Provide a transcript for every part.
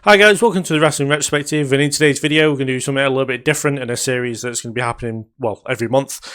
Hi guys, welcome to the Wrestling Retrospective, and in today's video we're going to do something a little bit different in a series that's going to be happening, well, every month,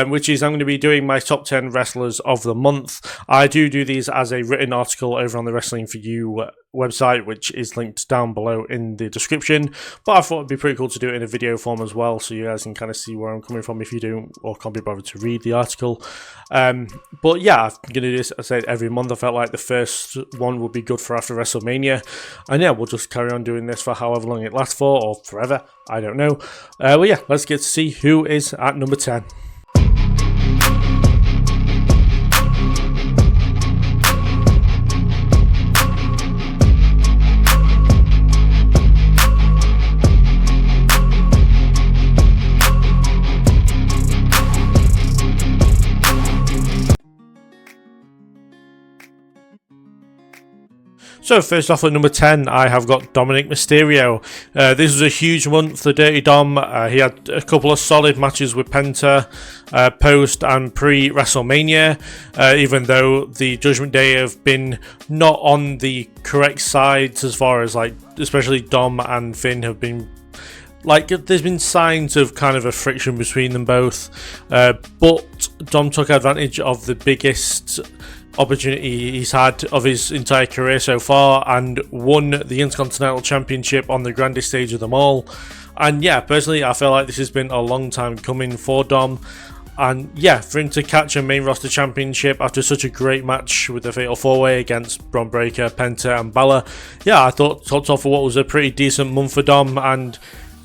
which is I'm going to be doing my top 10 wrestlers of the month. I do these as a written article over on the Wrestling For You website, which is linked down below in the description, but I thought it'd be pretty cool to do it in a video form as well, so you guys can kind of see where I'm coming from if you don't or can't be bothered to read the article. But yeah, I'm going to do this, as I said, every month. I felt like the first one would be good for after WrestleMania, and yeah, we'll just carry on doing this for however long it lasts for, or forever, I don't know. Well yeah, let's get to see who is at number 10. So first off at number 10, I have got Dominic Mysterio. This was a huge month for Dirty Dom. He had a couple of solid matches with Penta post and pre-WrestleMania, even though the Judgment Day have been not on the correct sides as far as, like, especially Dom and Finn have been, like, there's been signs of kind of a friction between them both, but Dom took advantage of the biggest opportunity he's had of his entire career so far and won the Intercontinental Championship on the grandest stage of them all. And yeah, personally I feel like this has been a long time coming for Dom, and yeah, for him to catch a main roster championship after such a great match with the Fatal 4-Way against Bron Breakker, Penta and Balor, yeah, I thought topped off for what was a pretty decent month for Dom. And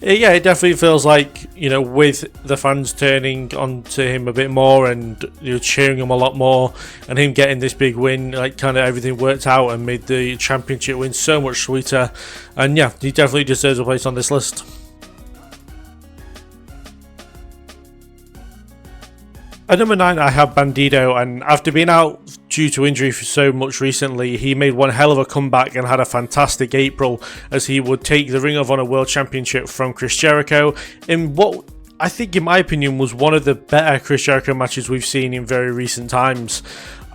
yeah, it definitely feels like, you know, with the fans turning onto him a bit more and, you know, cheering him a lot more, and him getting this big win, like, kind of everything worked out and made the championship win so much sweeter. And yeah, he definitely deserves a place on this list. At number 9, I have Bandido, and after being out due to injury for so much recently, he made one hell of a comeback and had a fantastic April as he would take the Ring of Honor World Championship from Chris Jericho in what I think, in my opinion, was one of the better Chris Jericho matches we've seen in very recent times.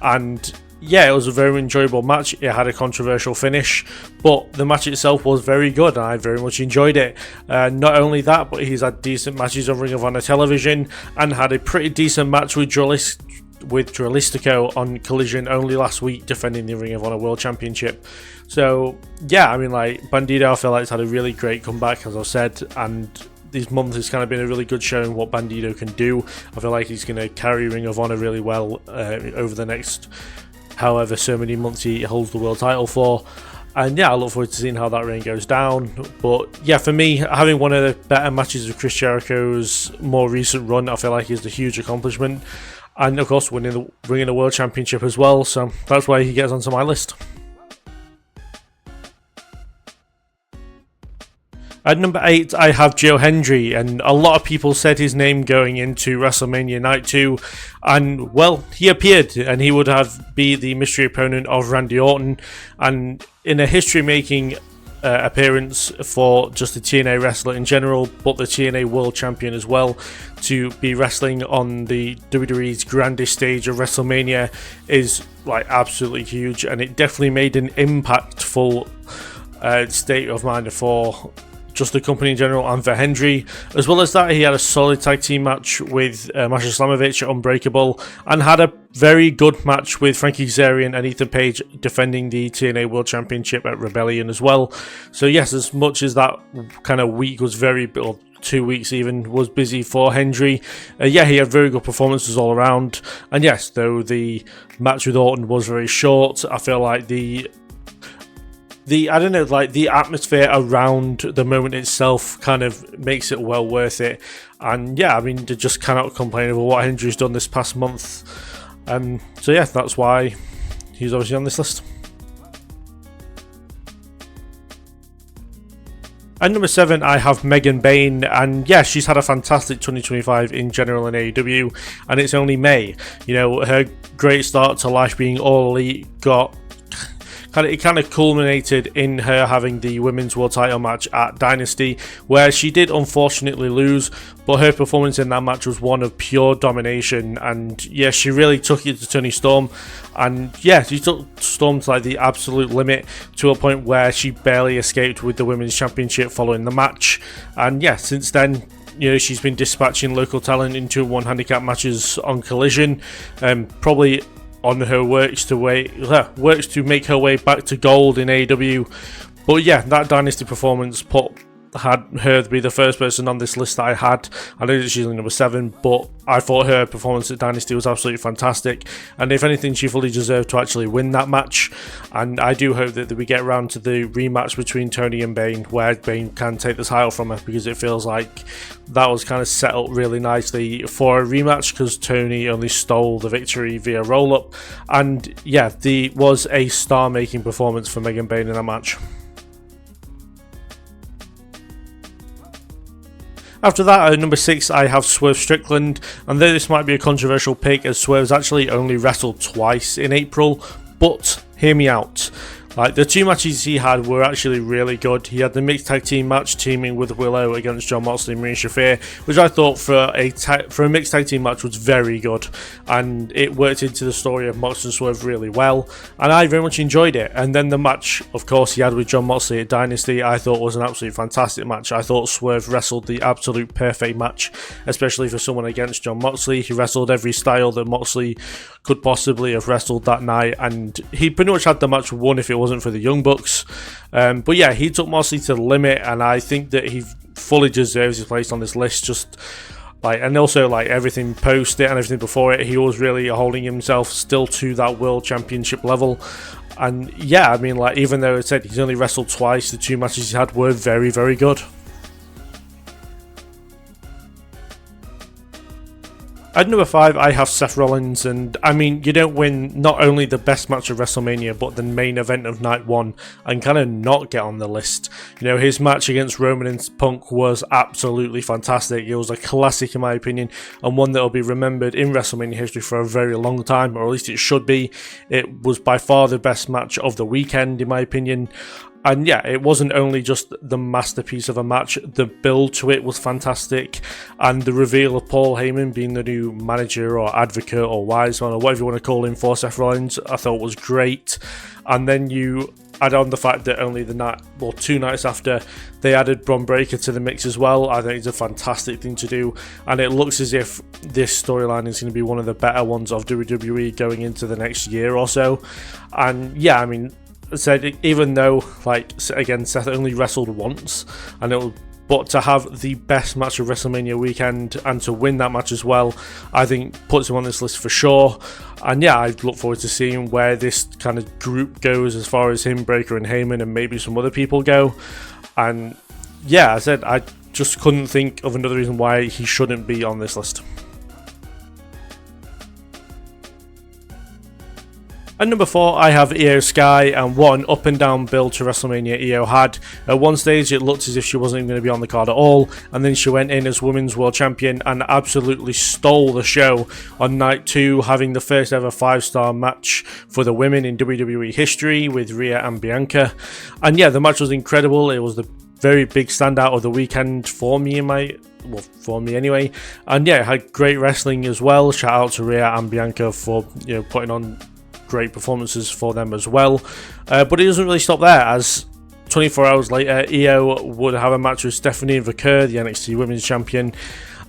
And yeah, it was a very enjoyable match. It had a controversial finish, but the match itself was very good and I very much enjoyed it. Not only that, but he's had decent matches on Ring of Honor television and had a pretty decent match with Dralistico on Collision only last week, defending the Ring of Honor World Championship. So yeah, I mean, like, Bandido, I feel like it's had a really great comeback, as I've said, and this month has kind of been a really good showing what Bandido can do. I feel like he's going to carry Ring of Honor really well over the next however so many months he holds the world title for. And yeah, I look forward to seeing how that reign goes down. But yeah, for me, having one of the better matches of Chris Jericho's more recent run, I feel like is a huge accomplishment. And of course, winning the World Championship as well, so that's why he gets onto my list. At number 8, I have Joe Hendry, and a lot of people said his name going into WrestleMania Night 2, and well, he appeared, and he would be the mystery opponent of Randy Orton, and in a history-making appearance for just the TNA wrestler in general, but the TNA World Champion as well, to be wrestling on the WWE's grandest stage of WrestleMania is, like, absolutely huge, and it definitely made an impactful state of mind for just the company in general and for Hendry. As well as that, he had a solid tag team match with Masha Slamovich at Unbreakable, and had a very good match with Frankie Kazarian and Ethan Page defending the TNA World Championship at Rebellion as well. So yes, as much as that kind of week was or 2 weeks even, was busy for Hendry, yeah, he had very good performances all around. And yes, though the match with Orton was very short, I feel like the atmosphere around the moment itself kind of makes it well worth it. And yeah, I mean, they just cannot complain about what Hendry's done this past month. So yeah, that's why he's obviously on this list. At number 7, I have Megan Bayne, and yeah, she's had a fantastic 2025 in general in AEW, and it's only May. You know, her great start to life being All Elite got it kind of culminated in her having the women's world title match at Dynasty, where she did unfortunately lose, but her performance in that match was one of pure domination. And yeah, she really took it to Toni Storm, and yeah, she took Storm to like the absolute limit, to a point where she barely escaped with the women's championship following the match. And yeah, since then, you know, she's been dispatching local talent into 1 handicap matches on Collision, probably on her works to make her way back to gold in AEW. But yeah, that Dynasty performance had her be the first person on this list that I had. I know that she's only number 7, but I thought her performance at Dynasty was absolutely fantastic, and if anything, she fully deserved to actually win that match. And I do hope that we get around to the rematch between Toni and Bane, where Bane can take the title from her, because it feels like that was kind of set up really nicely for a rematch, because Toni only stole the victory via roll-up. And yeah, was a star-making performance for Megan Bane in that match. After that, at number 6, I have Swerve Strickland, and though this might be a controversial pick, as Swerve's actually only wrestled twice in April, but hear me out. Like, the 2 matches he had were actually really good. He had the mixed tag team match teaming with Willow against Jon Moxley and Marina Shafir, which I thought for a mixed tag team match was very good, and it worked into the story of Moxley and Swerve really well, and I very much enjoyed it. And then the match, of course, he had with Jon Moxley at Dynasty, I thought was an absolutely fantastic match. I thought Swerve wrestled the absolute perfect match, especially for someone against Jon Moxley. He wrestled every style that Moxley could possibly have wrestled that night, and he pretty much had the match won if it wasn't for the Young Bucks. But yeah, he took Moxley to the limit, and I think that he fully deserves his place on this list. Just like, and also like everything post it and everything before it, he was really holding himself still to that world championship level. And yeah, I mean, like, even though it said he's only wrestled twice, the 2 matches he had were very, very good. At number 5, I have Seth Rollins, and I mean, you don't win not only the best match of WrestleMania, but the main event of night 1, and kind of not get on the list. You know, his match against Roman and Punk was absolutely fantastic. It was a classic in my opinion, and one that will be remembered in WrestleMania history for a very long time, or at least it should be. It was by far the best match of the weekend in my opinion. And yeah, it wasn't only just the masterpiece of a match, the build to it was fantastic, and the reveal of Paul Heyman being the new manager or advocate or wise man or whatever you want to call him for Seth Rollins, I thought was great. And then you add on the fact that only 2 nights after, they added Bron Breakker to the mix as well. I think it's a fantastic thing to do, and it looks as if this storyline is going to be one of the better ones of WWE going into the next year or so. And yeah, I mean, said, even though, like, again, Seth only wrestled once, but to have the best match of WrestleMania weekend and to win that match as well, I think puts him on this list for sure. And yeah, I look forward to seeing where this kind of group goes as far as him, Breakker and Heyman, and maybe some other people go. And yeah, I just couldn't think of another reason why he shouldn't be on this list. At number 4, I have Io Sky, and what an up and down build to WrestleMania Io had. At one stage, it looked as if she wasn't even going to be on the card at all, and then she went in as Women's World Champion and absolutely stole the show on night 2, having the first ever 5-star match for the women in WWE history with Rhea and Bianca. And yeah, the match was incredible. It was the very big standout of the weekend for me anyway. And yeah, it had great wrestling as well. Shout out to Rhea and Bianca for, you know, putting on great performances for them as well. But it doesn't really stop there, as 24 hours later, Io would have a match with Stephanie Vaquer, the NXT Women's Champion.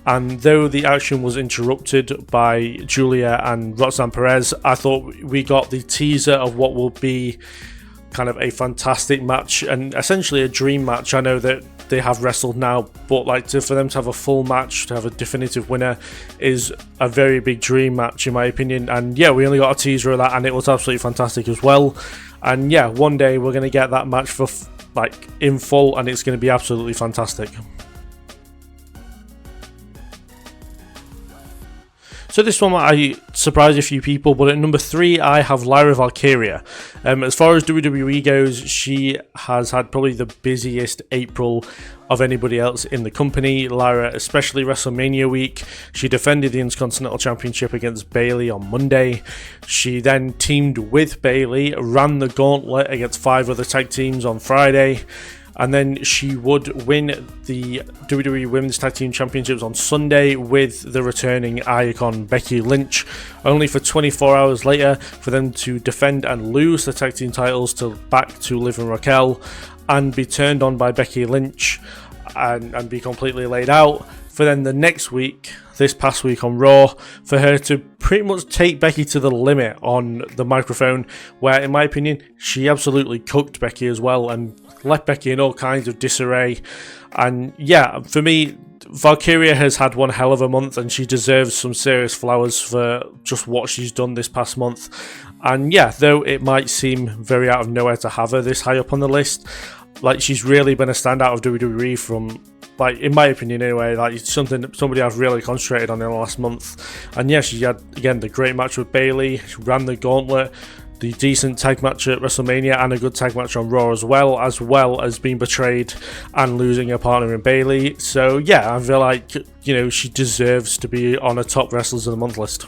And though the action was interrupted by Julia and Roxanne Perez, I thought we got the teaser of what will be kind of a fantastic match and essentially a dream match. I know that they have wrestled now, but like for them to have a full match, to have a definitive winner, is a very big dream match in my opinion. And yeah, we only got a teaser of that, and it was absolutely fantastic as well. And yeah, one day we're going to get that match for in full, and it's going to be absolutely fantastic. So this one might surprise a few people, but at number 3 I have Lyra Valkyria. As far as WWE goes, she has had probably the busiest April of anybody else in the company. Lyra, especially WrestleMania week, she defended the Intercontinental Championship against Bayley on Monday. She then teamed with Bayley, ran the gauntlet against 5 other tag teams on Friday, and then she would win the WWE Women's Tag Team Championships on Sunday with the returning icon Becky Lynch, only for 24 hours later for them to defend and lose the tag team titles back to Liv and Raquel, and be turned on by Becky Lynch and be completely laid out, for then the next week, this past week on Raw, for her to pretty much take Becky to the limit on the microphone, where in my opinion she absolutely cooked Becky as well and left Becky in all kinds of disarray. And yeah, for me, Valkyria has had one hell of a month, and she deserves some serious flowers for just what she's done this past month. And yeah, though it might seem very out of nowhere to have her this high up on the list, like, she's really been a standout of WWE from, like, in my opinion anyway, like, it's somebody I've really concentrated on in the last month. And yeah, she had, again, the great match with Bayley, she ran the gauntlet, the decent tag match at WrestleMania, and a good tag match on Raw as well as being betrayed and losing her partner in Bayley. So yeah, I feel like, you know, she deserves to be on a top wrestlers of the month list.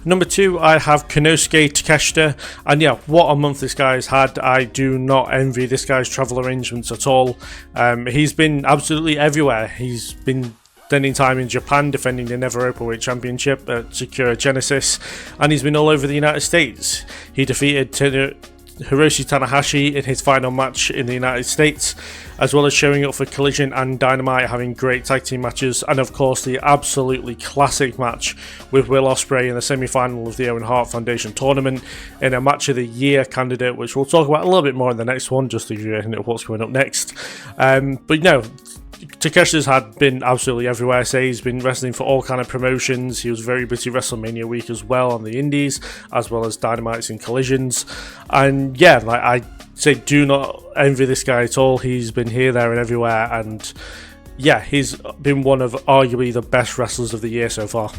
Number 2, I have Konosuke Takeshita, and yeah, what a month this guy's had. I do not envy this guy's travel arrangements at all. He's been absolutely everywhere. He's been spending time in Japan defending the Never Openweight Championship at Sakura Genesis, and he's been all over the United States. He defeated Hiroshi Tanahashi in his final match in the United States, as well as showing up for Collision and Dynamite, having great tag team matches, and of course the absolutely classic match with Will Ospreay in the semi-final of the Owen Hart Foundation tournament in a match of the year candidate, which we'll talk about a little bit more in the next one, just to give you a hint of what's coming up next. But no, Takeshita's been absolutely everywhere. Say he's been wrestling for all kind of promotions. He was very busy WrestleMania week as well on the indies, as well as Dynamites and Collisions. And yeah, like, I say, do not envy this guy at all. He's been here, there, and everywhere. And yeah, he's been one of arguably the best wrestlers of the year so far.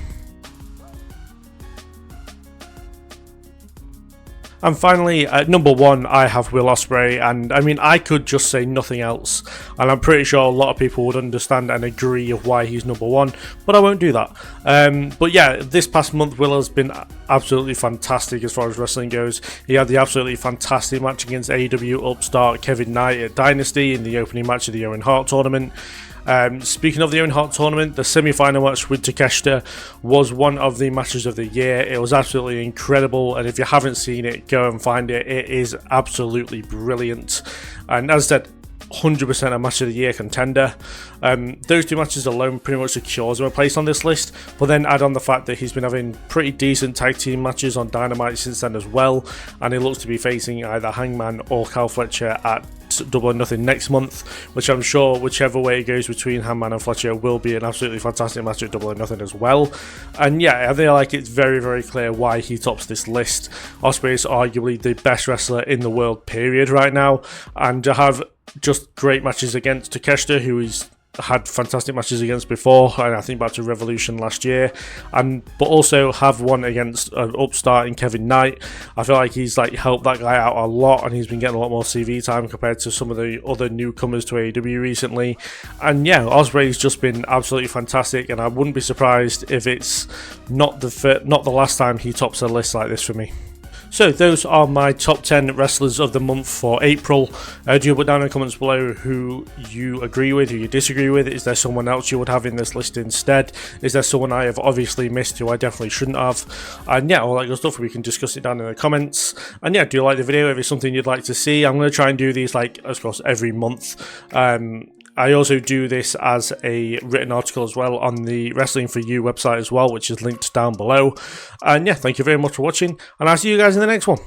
And finally, at number 1, I have Will Ospreay, and I mean, I could just say nothing else, and I'm pretty sure a lot of people would understand and agree of why he's number 1, but I won't do that. But yeah, this past month, Will has been absolutely fantastic as far as wrestling goes. He had the absolutely fantastic match against AEW upstart Kevin Knight at Dynasty in the opening match of the Owen Hart tournament. Speaking of the Owen Hart tournament, the semi-final match with Takeshita was one of the matches of the year. It was absolutely incredible, and if you haven't seen it, go and find it. It is absolutely brilliant, and as I said, 100% a match of the year contender. Those 2 matches alone pretty much secures him a place on this list, but then add on the fact that he's been having pretty decent tag team matches on Dynamite since then as well, and he looks to be facing either Hangman or Kyle Fletcher at Double or Nothing next month, which I'm sure whichever way it goes between Hangman and Fletcher will be an absolutely fantastic match at Double or Nothing as well. And yeah, I feel like it's very, very clear why he tops this list. Ospreay is arguably the best wrestler in the world, period, right now, and to have just great matches against Takeshita, who he's had fantastic matches against before, and I think back to Revolution last year, but also have one against an upstart in Kevin Knight. I feel like he's helped that guy out a lot, and he's been getting a lot more CV time compared to some of the other newcomers to AEW recently. And yeah, Ospreay's just been absolutely fantastic, and I wouldn't be surprised if it's not the last time he tops a list like this for me. So those are my top 10 wrestlers of the month for April. Do put down in the comments below who you agree with, who you disagree with. Is there someone else you would have in this list instead? Is there someone I have obviously missed who I definitely shouldn't have? And yeah, all that good stuff, we can discuss it down in the comments. And yeah, do you like the video? If it's something you'd like to see, I'm going to try and do these of course every month. I also do this as a written article as well on the Wrestling For You website as well, which is linked down below. And yeah, thank you very much for watching, and I'll see you guys in the next one.